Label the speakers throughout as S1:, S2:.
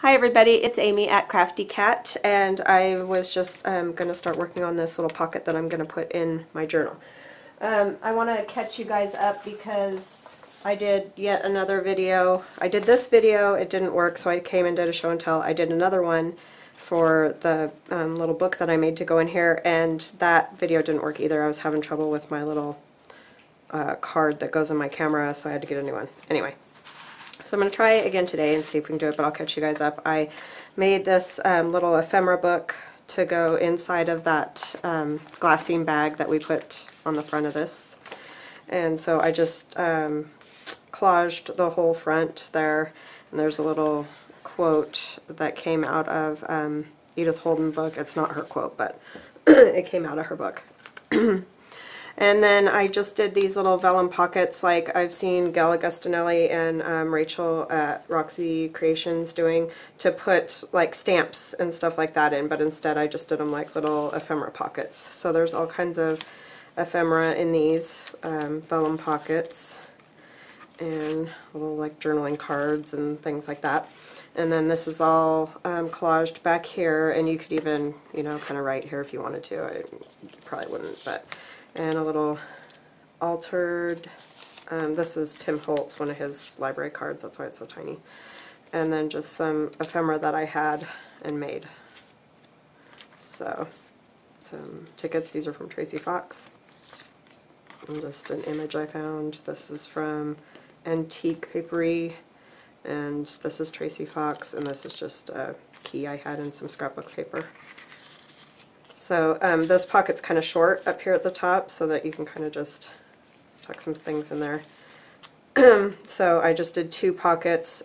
S1: Hi everybody, it's Amy at Crafty Cat, and I was just going to start working on this little pocket that I'm going to put in my journal. I want to catch you guys up because I did yet another video. I did this video, it didn't work, so I came and did a show and tell. I did another one for the little book that I made to go in here, and that video didn't work either. I was having trouble with my little card that goes in my camera, so I had to get a new one. Anyway. So I'm going to try it again today and see if we can do it, but I'll catch you guys up. I made this little ephemera book to go inside of that glassine bag that we put on the front of this. And so I just collaged the whole front there, and there's a little quote that came out of Edith Holden book. It's not her quote, but it came out of her book. And then I just did these little vellum pockets like I've seen Gail Agustinelli and Rachel at Roxy Creations doing, to put like stamps and stuff like that in, but instead I just did them like little ephemera pockets. So there's all kinds of ephemera in these vellum pockets, and little like journaling cards and things like that. And then this is all collaged back here, and you could even, you know, kind of write here if you wanted to. You probably wouldn't, but... And a little altered, this is Tim Holtz, one of his library cards, that's why it's so tiny. And then just some ephemera that I had and made. So, some tickets, these are from Tracy Fox. And just an image I found. This is from Antique Papery, and this is Tracy Fox, and this is just a key I had in some scrapbook paper. So this pocket's kind of short up here at the top, so that you can kind of just tuck some things in there. So I just did two pockets.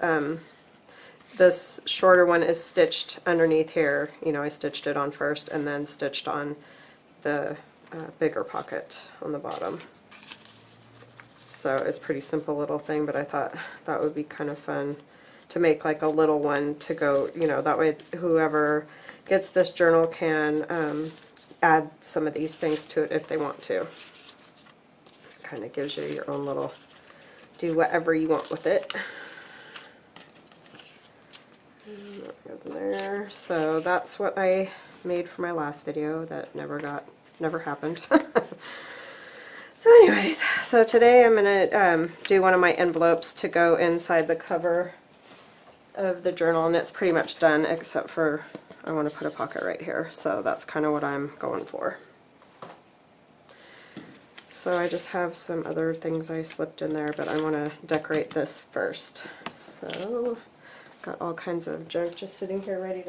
S1: This shorter one is stitched underneath here. You know, I stitched it on first and then stitched on the bigger pocket on the bottom. So it's a pretty simple little thing, but I thought that would be kind of fun to make like a little one to go, you know, that way whoever gets this journal can add some of these things to it if they want to. Kind of gives you your own little, do whatever you want with it. And that goes in there. So that's what I made for my last video that never happened. So anyways, so today I'm going to do one of my envelopes to go inside the cover of the journal, and it's pretty much done except for I want to put a pocket right here, so that's kind of what I'm going for. So I just have some other things I slipped in there, but I want to decorate this first. So got all kinds of junk just sitting here ready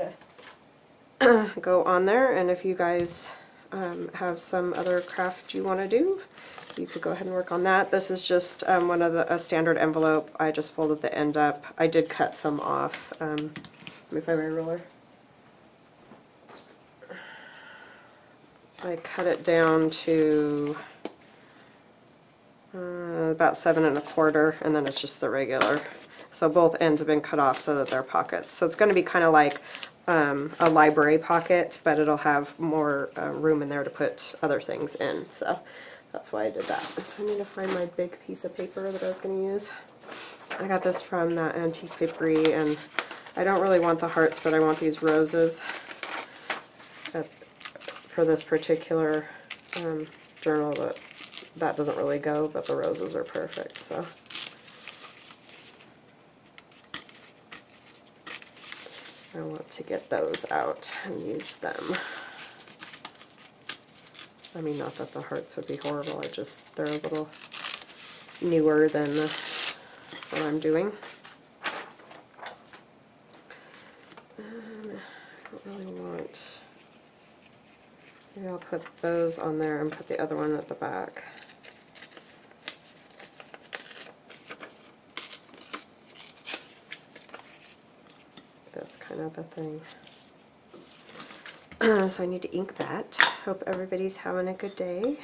S1: to go on there, and if you guys have some other craft you want to do, you could go ahead and work on that. This is just one of a standard envelope. I just folded the end up. I did cut some off. Let me find my ruler. I cut it down to about 7 1/4, and then it's just the regular. So both ends have been cut off so that they're pockets. So it's going to be kind of like a library pocket, but it'll have more room in there to put other things in. So that's why I did that. So I need to find my big piece of paper that I was going to use. I got this from that Antique Papery, and I don't really want the hearts, but I want these roses for this particular journal. That doesn't really go, but the roses are perfect. So I want to get those out and use them. I mean, not that the hearts would be horrible, they're a little newer than what I'm doing. I don't really want, maybe I'll put those on there and put the other one at the back. That's kind of the thing. So I need to ink that. Hope everybody's having a good day.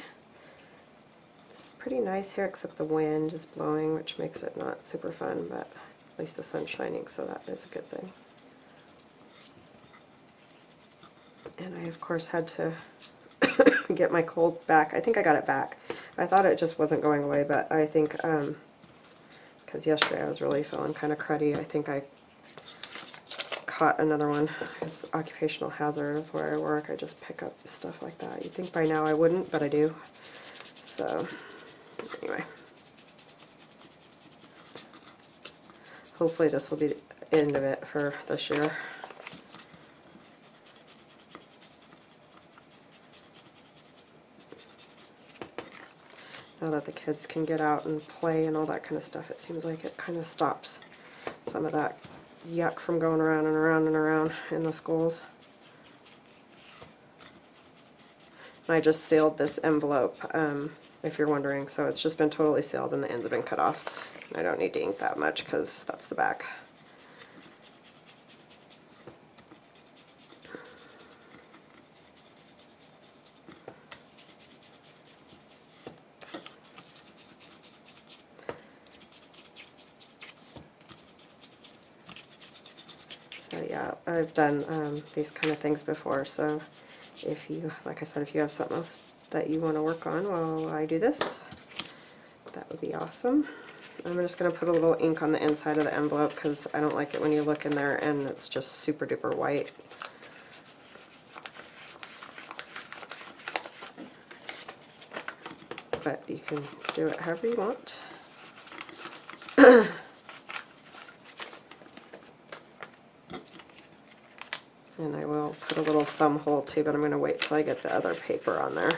S1: It's pretty nice here, except the wind is blowing, which makes it not super fun, but at least the sun's shining, so that is a good thing. And I, of course, had to get my cold back. I think I got it back. I thought it just wasn't going away, but I think, because yesterday I was really feeling kind of cruddy, I think I caught another one. It's occupational hazard where I work. I just pick up stuff like that. You'd think by now I wouldn't, but I do. So, anyway. Hopefully this will be the end of it for this year. Now that the kids can get out and play and all that kind of stuff, it seems like it kind of stops some of that yuck from going around and around and around in the schools. And I just sealed this envelope, if you're wondering, so it's just been totally sealed and the ends have been cut off. I don't need to ink that much because that's the back. So yeah, I've done these kind of things before, so if you, like I said, if you have something else that you want to work on while I do this, that would be awesome. I'm just going to put a little ink on the inside of the envelope because I don't like it when you look in there and it's just super duper white. But you can do it however you want. And I will put a little thumb hole too, but I'm going to wait till I get the other paper on there.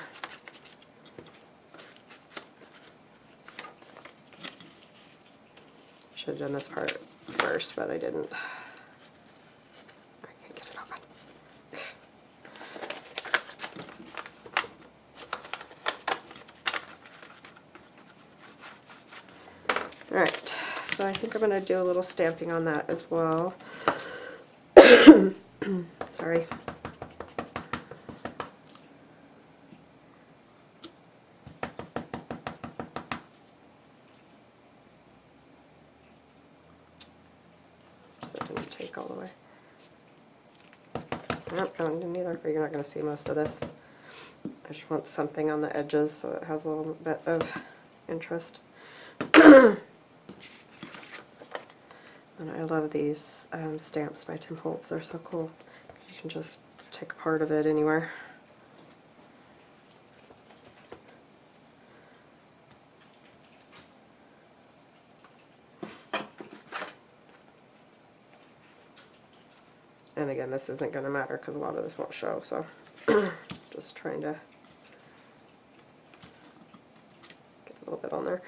S1: Should have done this part first, but I didn't. I can't get it open. Alright, so I think I'm going to do a little stamping on that as well. Sorry. So it didn't take all the way. Nope, I didn't either, but you're not going to see most of this. I just want something on the edges so it has a little bit of interest. And I love these stamps by Tim Holtz. They're so cool. You can just take a part of it anywhere. And again, this isn't going to matter because a lot of this won't show, so just trying to get a little bit on there.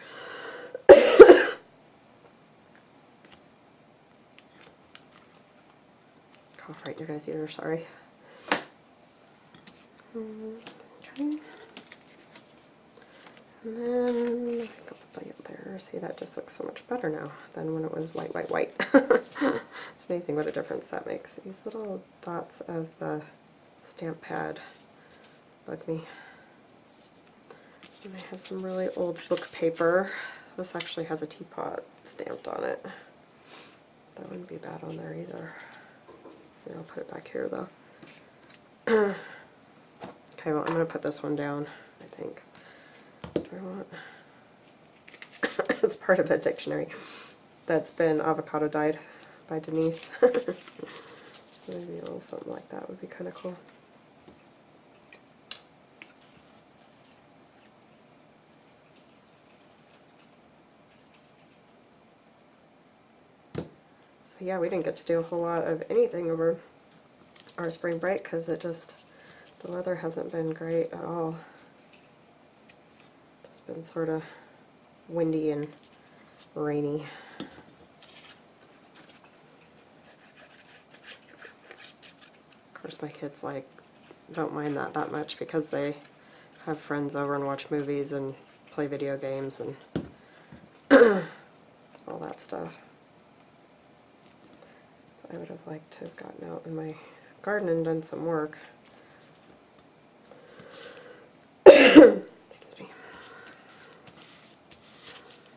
S1: Cough right in your guys' ear, sorry. Okay. And then I think I'll put that there. See, that just looks so much better now than when it was white, white, white. It's amazing what a difference that makes. These little dots of the stamp pad bug me. And I have some really old book paper. This actually has a teapot stamped on it. That wouldn't be bad on there either. Here, I'll put it back here though. Okay, well I'm going to put this one down, I think. Do I want? It's part of a dictionary that's been avocado dyed by Denise. So maybe a little something like that would be kind of cool. So yeah, we didn't get to do a whole lot of anything over our spring break because it just, the weather hasn't been great at all. It's been sort of windy and rainy. Of course my kids don't mind that much because they have friends over and watch movies and play video games and all that stuff. I would have liked to have gotten out in my garden and done some work. Excuse me.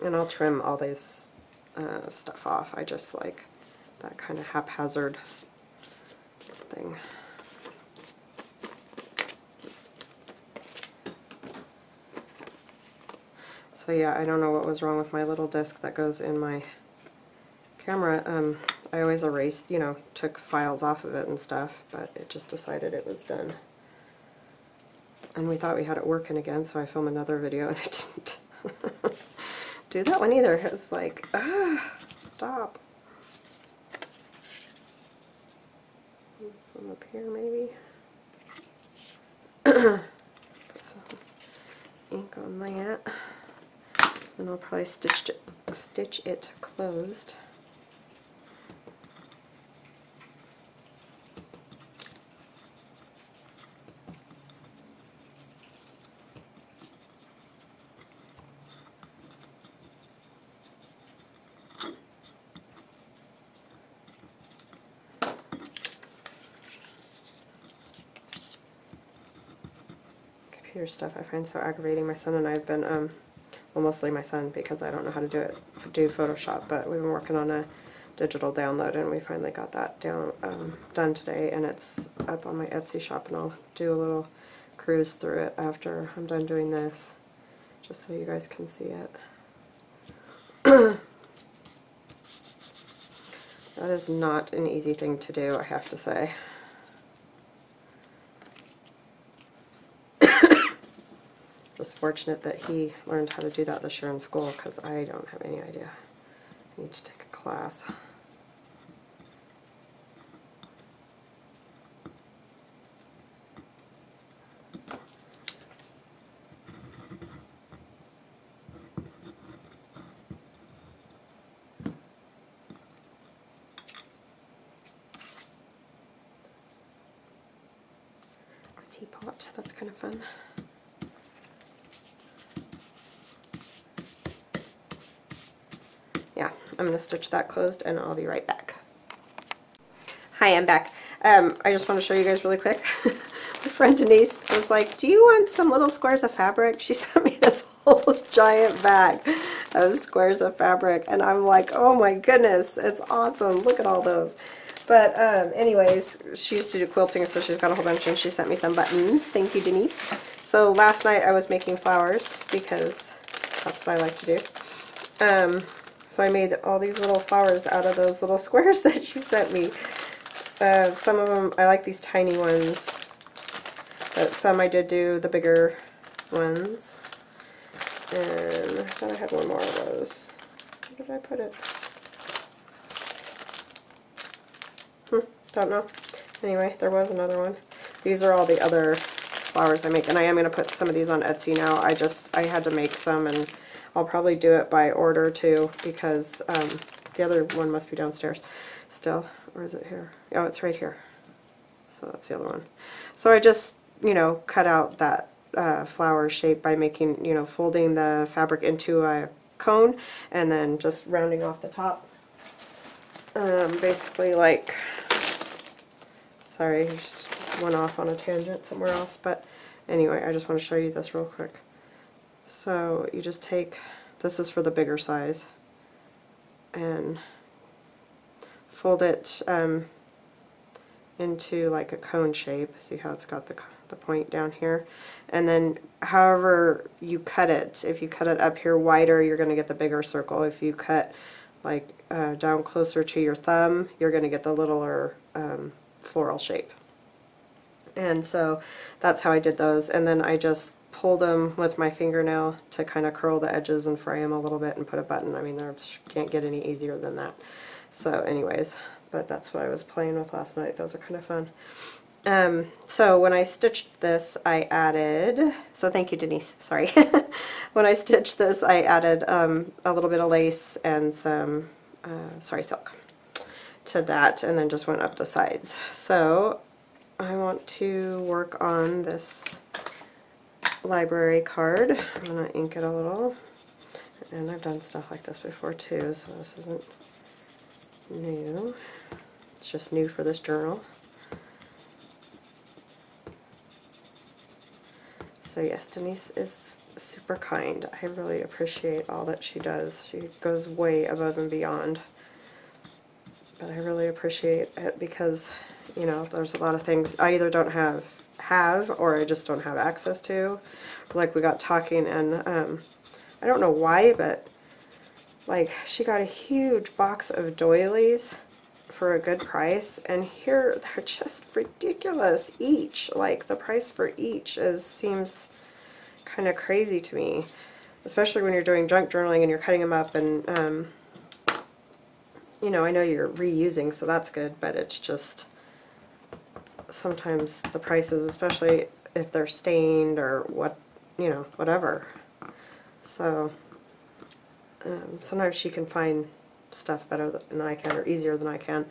S1: And I'll trim all these stuff off. I just like that kind of haphazard thing. So yeah, I don't know what was wrong with my little disc that goes in my camera, I always erased, you know, took files off of it and stuff, but it just decided it was done. And we thought we had it working again, so I filmed another video and it didn't do that one either. It's like, stop. This one up here maybe. Put some ink on that. Then I'll probably stitch it closed. Computer stuff I find so aggravating. My son and I have been, well, mostly my son, because I don't know how to do Photoshop, but we've been working on a digital download, and we finally got that done today, and it's up on my Etsy shop, and I'll do a little cruise through it after I'm done doing this, just so you guys can see it. That is not an easy thing to do, I have to say. Just fortunate that he learned how to do that this year in school, because I don't have any idea. I need to take a class. A teapot, that's kind of fun. Yeah, I'm going to stitch that closed and I'll be right back. Hi, I'm back. I just want to show you guys really quick. My friend Denise was like, do you want some little squares of fabric? She sent me this whole giant bag of squares of fabric, and I'm like, oh my goodness, it's awesome. Look at all those. But anyways, she used to do quilting, so she's got a whole bunch, and she sent me some buttons. Thank you, Denise. So last night I was making flowers because that's what I like to do. So I made all these little flowers out of those little squares that she sent me. Some of them, I like these tiny ones, but some I did do the bigger ones. And I thought I had one more of those. Where did I put it? Don't know. Anyway, there was another one. These are all the other flowers I make, and I am going to put some of these on Etsy now. I had to make some, and I'll probably do it by order too, because the other one must be downstairs still. Or is it here? Oh, it's right here. So that's the other one. So I just, you know, cut out that flower shape by making, you know, folding the fabric into a cone and then just rounding off the top. Basically like, sorry, just went off on a tangent somewhere else, but anyway, I just want to show you this real quick. So you just take, this is for the bigger size, and fold it into like a cone shape. See how it's got the point down here? And then however you cut it, if you cut it up here wider, you're going to get the bigger circle. If you cut like down closer to your thumb, you're going to get the littler floral shape. And so that's how I did those, and then I just pulled them with my fingernail to kind of curl the edges and fray them a little bit and put a button. I mean, there can't get any easier than that. So anyways, but that's what I was playing with last night. Those are kind of fun. So when I stitched this, I added, so thank you, Denise, sorry. When I stitched this, I added a little bit of lace and some, silk to that, and then just went up the sides. So I want to work on this library card. I'm going to ink it a little, and I've done stuff like this before too, so this isn't new. It's just new for this journal. So yes, Denise is super kind. I really appreciate all that she does. She goes way above and beyond. But I really appreciate it because, you know, there's a lot of things I either don't have or I just don't have access to. Like we got talking, and I don't know why, but Like, she got a huge box of doilies for a good price, and here they're just ridiculous each. Like, the price for each seems kind of crazy to me, especially when you're doing junk journaling and you're cutting them up, and you know, I know you're reusing, so that's good, but it's just sometimes the prices, especially if they're stained or what, you know, whatever. So sometimes she can find stuff better than I can, or easier than I can.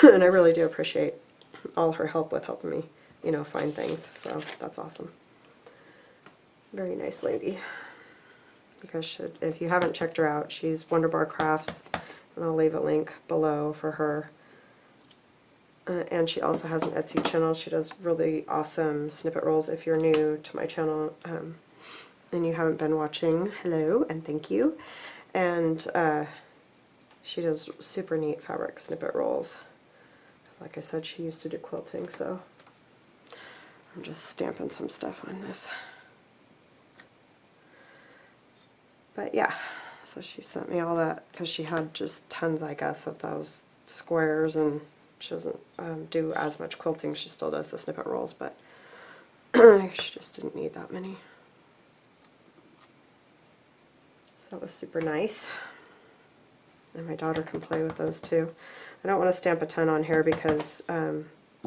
S1: And I really do appreciate all her help with helping me, you know, find things. So that's awesome. Very nice lady. You guys should, if you haven't checked her out, she's Wonderbar Crafts, and I'll leave a link below for her. And she also has an Etsy channel. She does really awesome snippet rolls. If you're new to my channel and you haven't been watching, hello and thank you. And she does super neat fabric snippet rolls. Like I said, she used to do quilting, so I'm just stamping some stuff on this. But yeah, so she sent me all that because she had just tons, I guess, of those squares, and she doesn't do as much quilting. She still does the snippet rolls, but she just didn't need that many. So that was super nice. And my daughter can play with those too. I don't want to stamp a ton on here because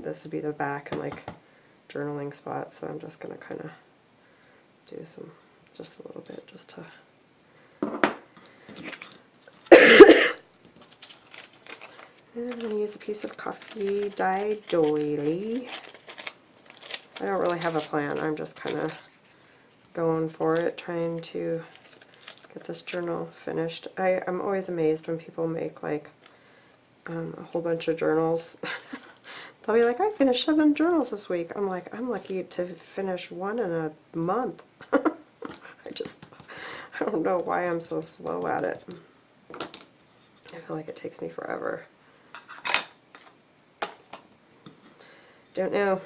S1: this would be the back and like journaling spot, so I'm just going to kind of do some, just a little bit, just to and I'm going to use a piece of coffee dye doily. I don't really have a plan. I'm just kind of going for it, trying to get this journal finished. I'm always amazed when people make like a whole bunch of journals. They'll be like, I finished 7 journals this week. I'm like, I'm lucky to finish 1 in a month. I don't know why I'm so slow at it. I feel like it takes me forever. Don't know.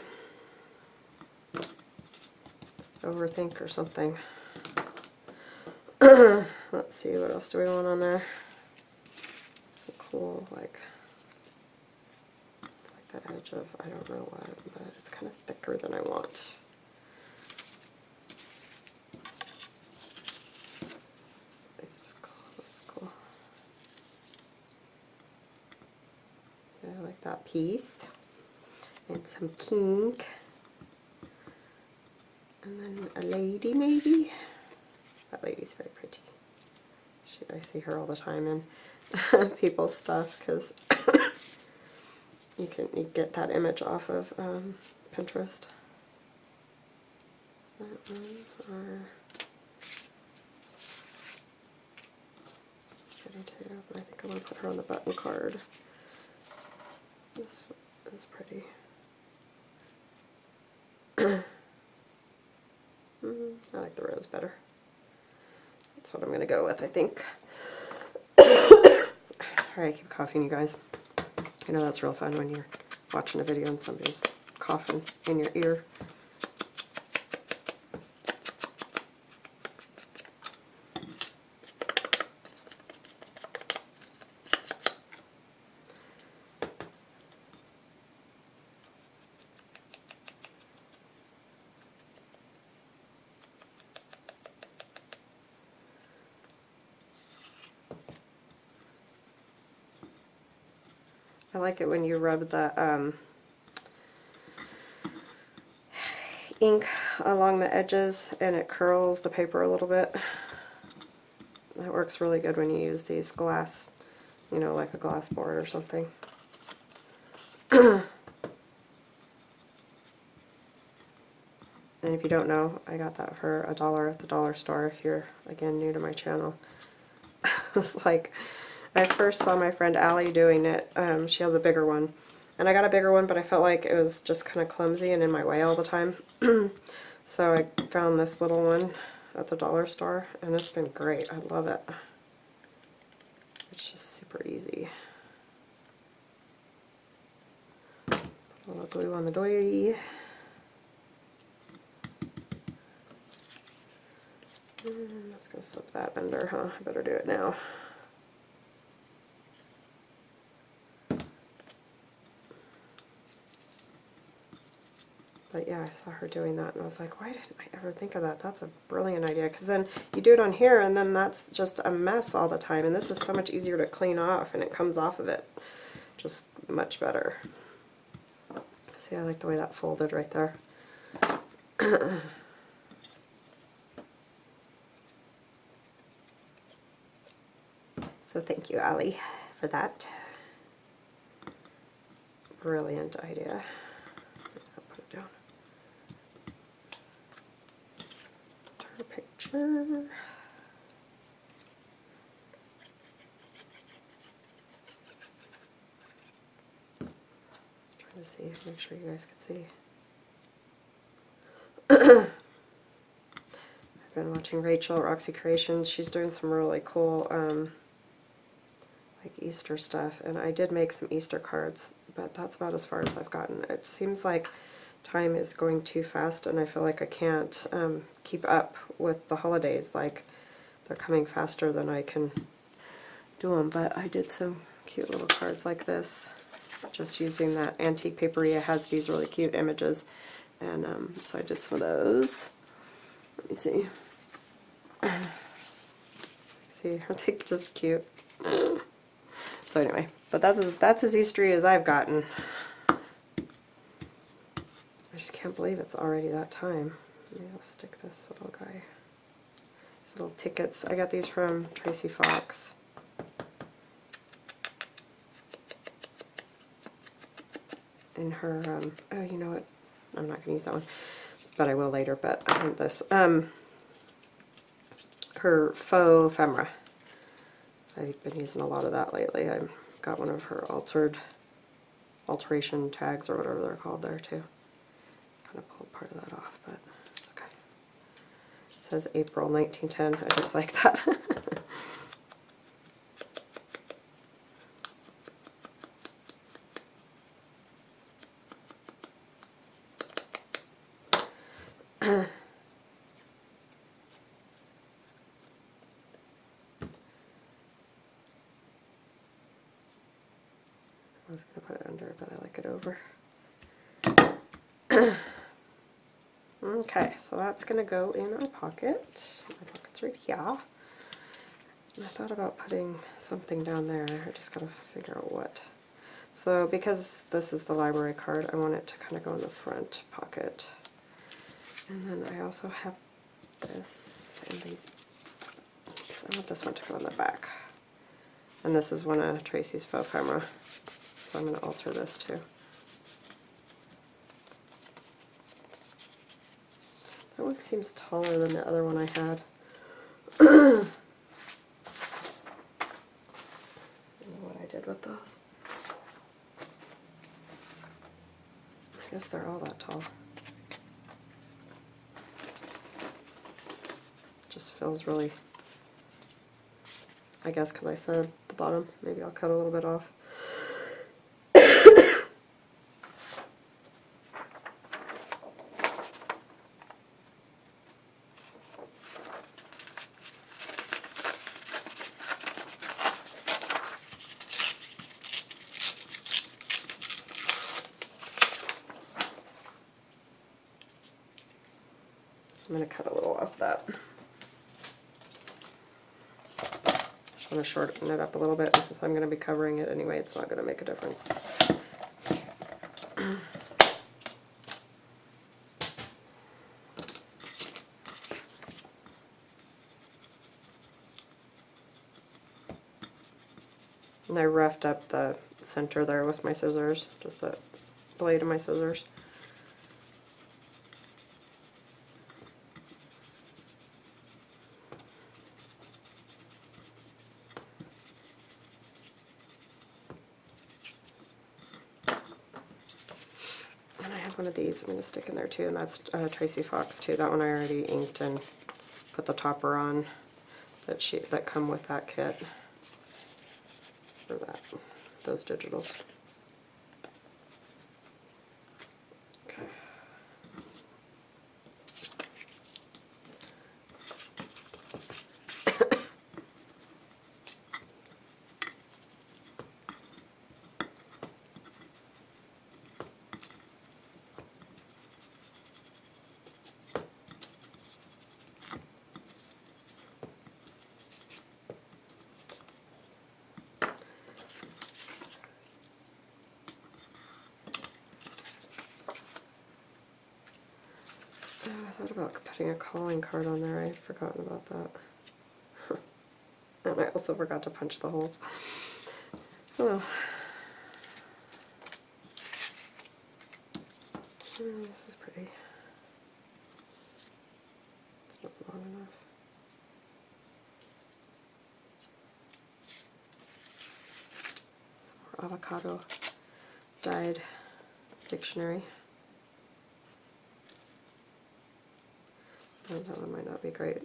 S1: Overthink or something. Let's see, what else do we want on there? Some cool, like, it's like the edge of, I don't know what, but it's kind of thicker than I want. This is cool, this is cool. Yeah, I like that piece. And some kink. And then a lady, maybe? That lady's very pretty. I see her all the time in people's stuff, because you get that image off of Pinterest. That one, or I think I want to put her on the button card. This is pretty. I like the rose better. That's what I'm going to go with, I think. Sorry, I keep coughing, you guys. I know that's real fun when you're watching a video and somebody's coughing in your ear. I like it when you rub the ink along the edges and it curls the paper a little bit. That works really good when you use these glass, you know, like a glass board or something. And if you don't know, I got that for $1 at the dollar store if you're, again, new to my channel. It's like, I first saw my friend Allie doing it. She has a bigger one. And I got a bigger one, but I felt like it was just kind of clumsy and in my way all the time. So I found this little one at the dollar store, and it's been great. I love it. It's just super easy. Put a little glue on the doily. And let's just going to slip that under, huh? I better do it now. But yeah, I saw her doing that and I was like, why didn't I ever think of that? That's a brilliant idea, because then you do it on here and then that's just a mess all the time, and this is so much easier to clean off and it comes off of it just much better. See, I like the way that folded right there. So thank you, Allie, for that. Brilliant idea. I'll put it down. Turn a picture. Trying to see, make sure you guys can see. I've been watching Rachel, Roxy Creations. She's doing some really cool like Easter stuff, and I did make some Easter cards, but that's about as far as I've gotten. It seems like time is going too fast and I feel like I can't keep up with the holidays. Like, they're coming faster than I can do them, but I did some cute little cards like this, just using that antique paperia. Has these really cute images, and so I did some of those. Let me see. See, are they just cute? So anyway, but that's as Eastery as I've gotten. I just can't believe it's already that time. Maybe I'll stick this little guy. These little tickets. I got these from Tracy Fox. In her, oh, you know what? I'm not going to use that one, but I will later. But I want this. Her faux ephemera. I've been using a lot of that lately. I got one of her alteration tags or whatever they're called there too. Kind of pulled part of that off, but it's okay. It says April 1910. I just like that. I was going to put it under, but I like it over. Okay, so that's going to go in our pocket. My pocket's right here. And I thought about putting something down there. I just got to figure out what. So because this is the library card, I want it to kind of go in the front pocket. And then I also have this and these. I want this one to go in the back. And this is one of Tracy's faux ephemera. So I'm going to alter this too. That one seems taller than the other one I had. I don't know what I did with those. I guess they're all that tall. Just feels really, I guess because I said the bottom, maybe I'll cut a little bit off. I'm going to cut a little off that. Just want to shorten it up a little bit, and since I'm going to be covering it anyway, it's not going to make a difference. And I roughed up the center there with my scissors, just the blade of my scissors. One of these I'm going to stick in there too, and that's Tracy Fox too. That one I already inked and put the topper on that come with that kit, or those digitals. Okay. putting a calling card on there. I had forgotten about that. And I also forgot to punch the holes. Oh. This is pretty. It's not long enough. Some more avocado dyed dictionary. Oh, that one might not be great.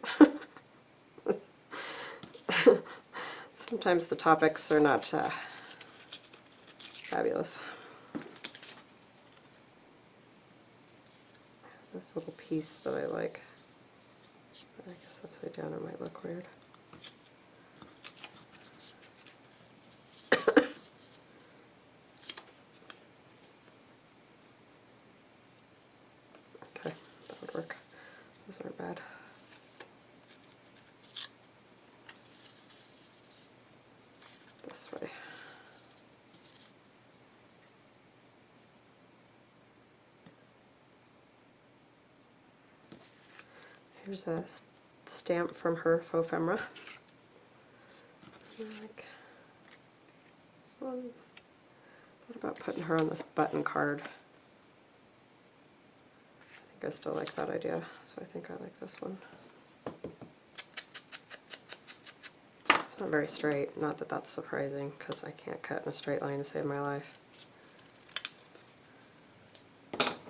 S1: Sometimes the topics are not fabulous. This little piece that I like. I guess upside down it might look weird. Okay, that would work. Those aren't bad. This way. Here's a stamp from her faux ephemera. I like this one. What about putting her on this button card? I think I still like that idea, so I think I like this one. It's not very straight, not that that's surprising, because I can't cut in a straight line to save my life.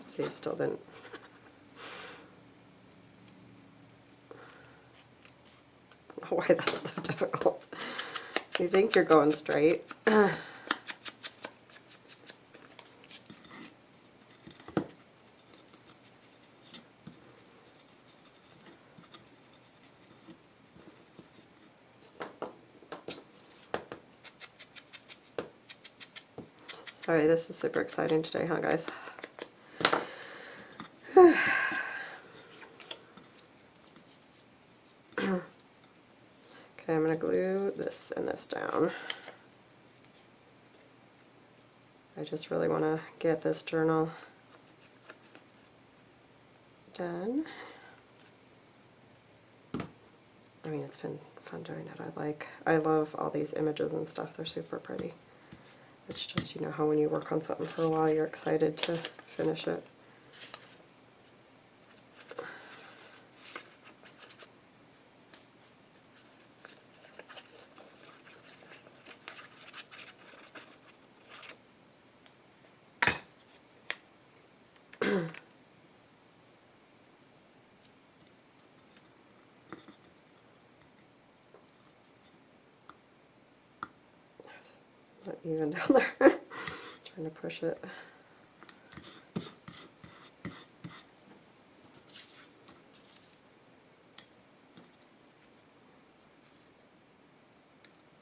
S1: See, it still didn't. I don't know why that's so difficult. You think you're going straight. Sorry, this is super exciting today, huh, guys? Okay, I'm going to glue this and this down. I just really want to get this journal done. I mean, it's been fun doing it. I love all these images and stuff. They're super pretty. It's just, you know, how when you work on something for a while, you're excited to finish it. Not even down there. Trying to push it.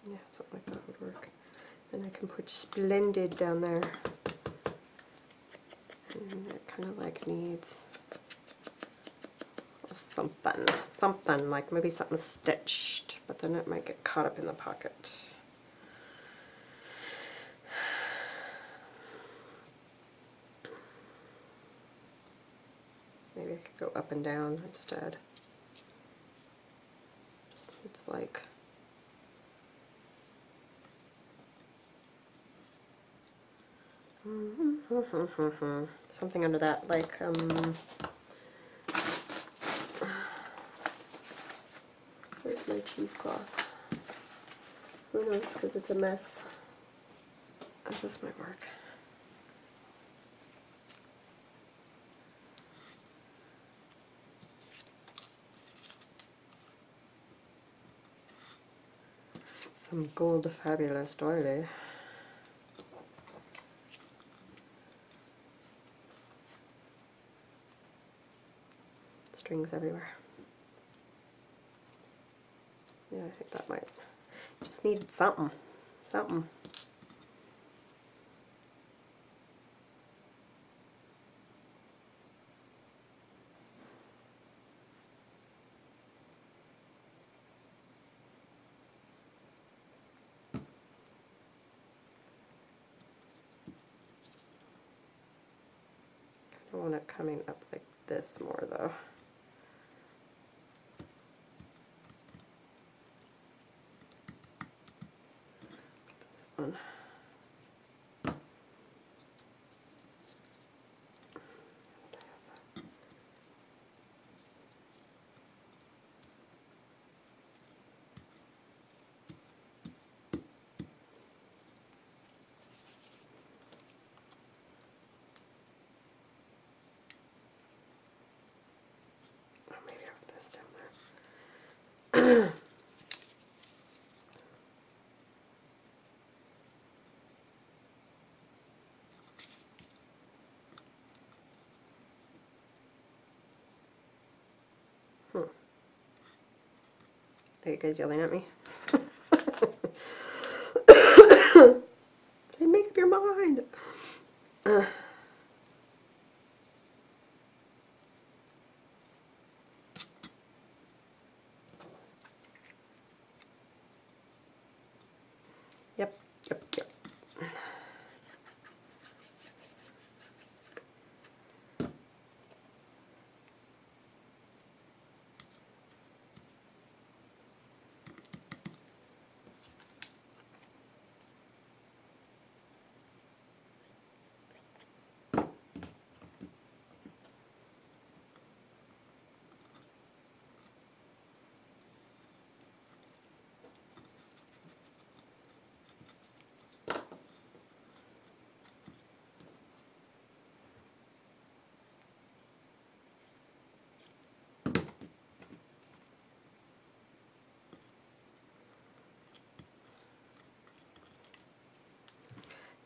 S1: Yeah, something like that would work. Then I can put Splendid down there. And it kind of like needs something like maybe something stitched, but then it might get caught up in the pocket. Maybe I could go up and down instead. Just needs like something under that, like where's my cheesecloth? Who knows, because it's a mess. Oh, this might work. Some gold fabulous doily. Strings everywhere. Yeah, I think that might. Just needed something. Something. I want it coming up like this more though. one. Oh, maybe I put this down there. Are you guys yelling at me? Say, make up your mind. Yep, yep, yep.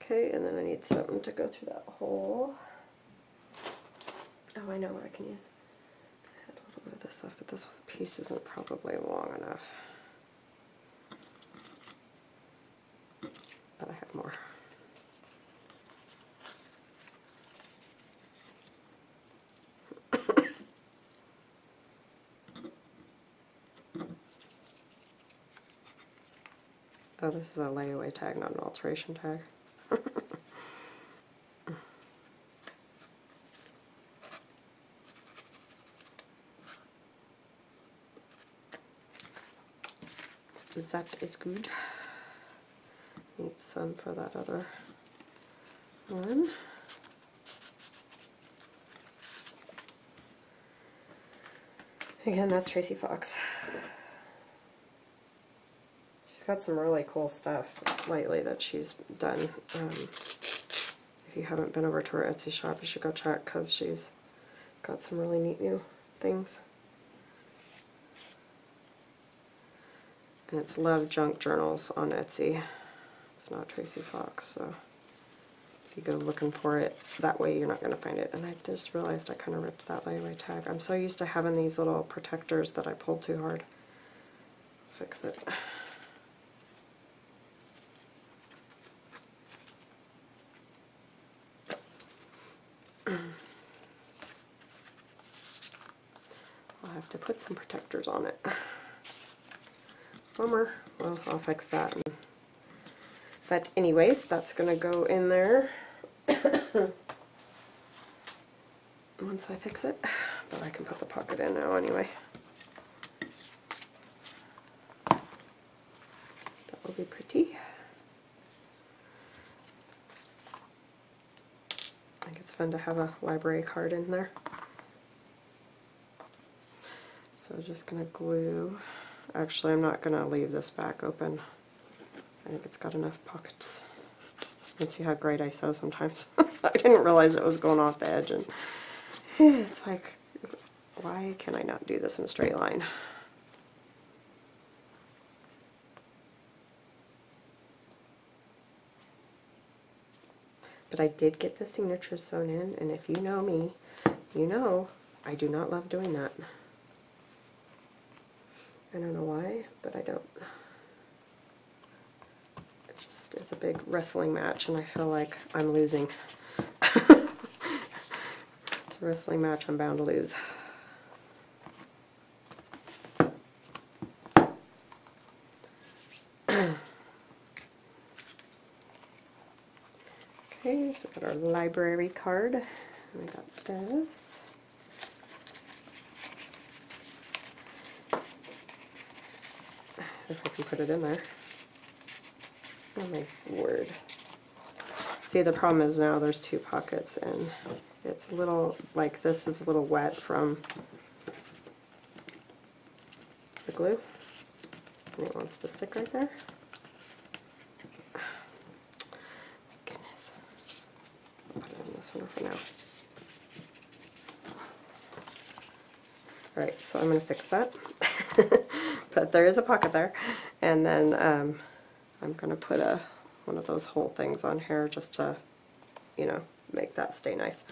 S1: Okay, and then I need something to go through that hole. Oh, I know what I can use. I had a little bit of this off, but this piece isn't probably long enough. But I have more. Oh, this is a layaway tag, not an alteration tag. That is good. Need some for that other one. Again, that's Tracy Fox. She's got some really cool stuff lately that she's done. If you haven't been over to her Etsy shop, you should go check because she's got some really neat new things. And it's Love Junk Journals on Etsy. It's not Tracy Fox, so if you go looking for it that way, you're not going to find it. And I just realized I kind of ripped that layaway tag. I'm so used to having these little protectors that I pulled too hard. Fix it. I'll have to put some protectors on it. Bummer. Well, I'll fix that. But anyways, that's going to go in there once I fix it. But I can put the pocket in now anyway. That will be pretty. I think it's fun to have a library card in there. So just going to glue. Actually, I'm not going to leave this back open. I think it's got enough pockets. You can see how great I sew sometimes. I didn't realize it was going off the edge, and it's like, why can I not do this in a straight line? But I did get the signature sewn in, and if you know me, you know I do not love doing that. I don't know why, but I don't. It just is a big wrestling match, and I feel like I'm losing. It's a wrestling match I'm bound to lose. Okay, so we got our library card. And we got this. If I can put it in there. Oh my word. See, the problem is now there's 2 pockets and it's a little, like this is a little wet from the glue. And it wants to stick right there. My goodness. I'll put it in this one for now. Alright, so I'm going to fix that. But there is a pocket there. And then I'm going to put one of those hole things on here just to, you know, make that stay nice.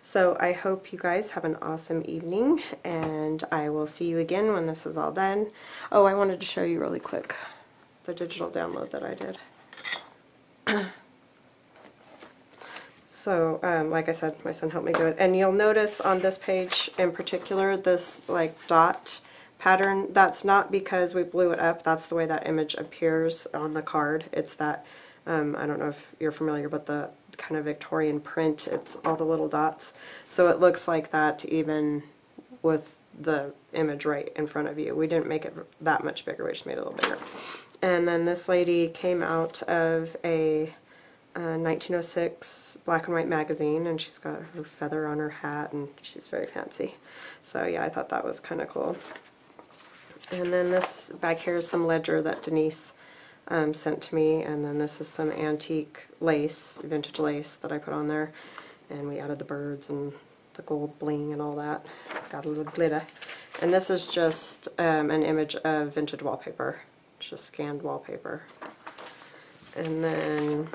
S1: So I hope you guys have an awesome evening, and I will see you again when this is all done. Oh, I wanted to show you really quick the digital download that I did. So, like I said, my son helped me do it. And you'll notice on this page in particular, this like dot pattern, that's not because we blew it up. That's the way that image appears on the card. It's that, I don't know if you're familiar, but the kind of Victorian print, it's all the little dots. So it looks like that even with the image right in front of you. We didn't make it that much bigger, we just made it a little bigger. And then this lady came out of a 1906 black and white magazine, and she's got her feather on her hat, and she's very fancy. So yeah, I thought that was kind of cool. And then this back here is some ledger that Denise sent to me, and then this is some antique lace, vintage lace that I put on there, and we added the birds and the gold bling and all that. It's got a little glitter. And this is just an image of vintage wallpaper, just scanned wallpaper. And then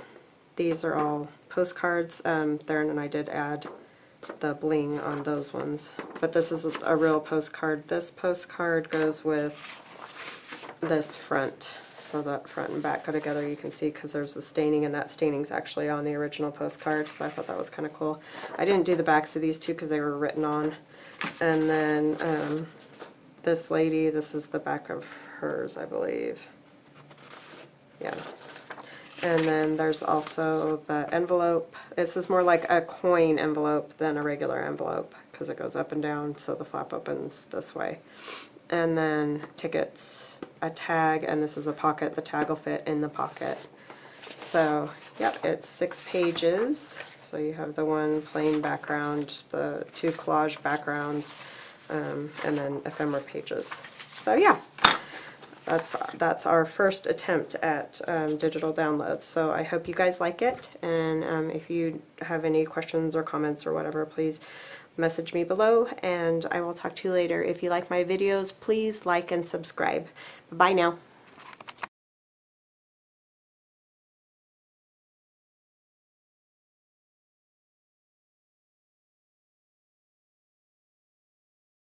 S1: these are all postcards. Theron and I did add the bling on those ones, but this is a real postcard. This postcard goes with this front, so that front and back go together. You can see because there's a staining, and that staining's actually on the original postcard, so I thought that was kind of cool. I didn't do the backs of these two because they were written on. And then this lady, this is the back of hers, I believe. Yeah. And then there's also the envelope. This is more like a coin envelope than a regular envelope because it goes up and down, so the flap opens this way. And then tickets, a tag, and this is a pocket. The tag will fit in the pocket. So, yep, it's 6 pages. So you have the one plain background, the 2 collage backgrounds, and then ephemera pages. So yeah. That's our first attempt at digital downloads. So I hope you guys like it, and if you have any questions or comments or whatever, please message me below, and I will talk to you later. If you like my videos, please like and subscribe. Bye now.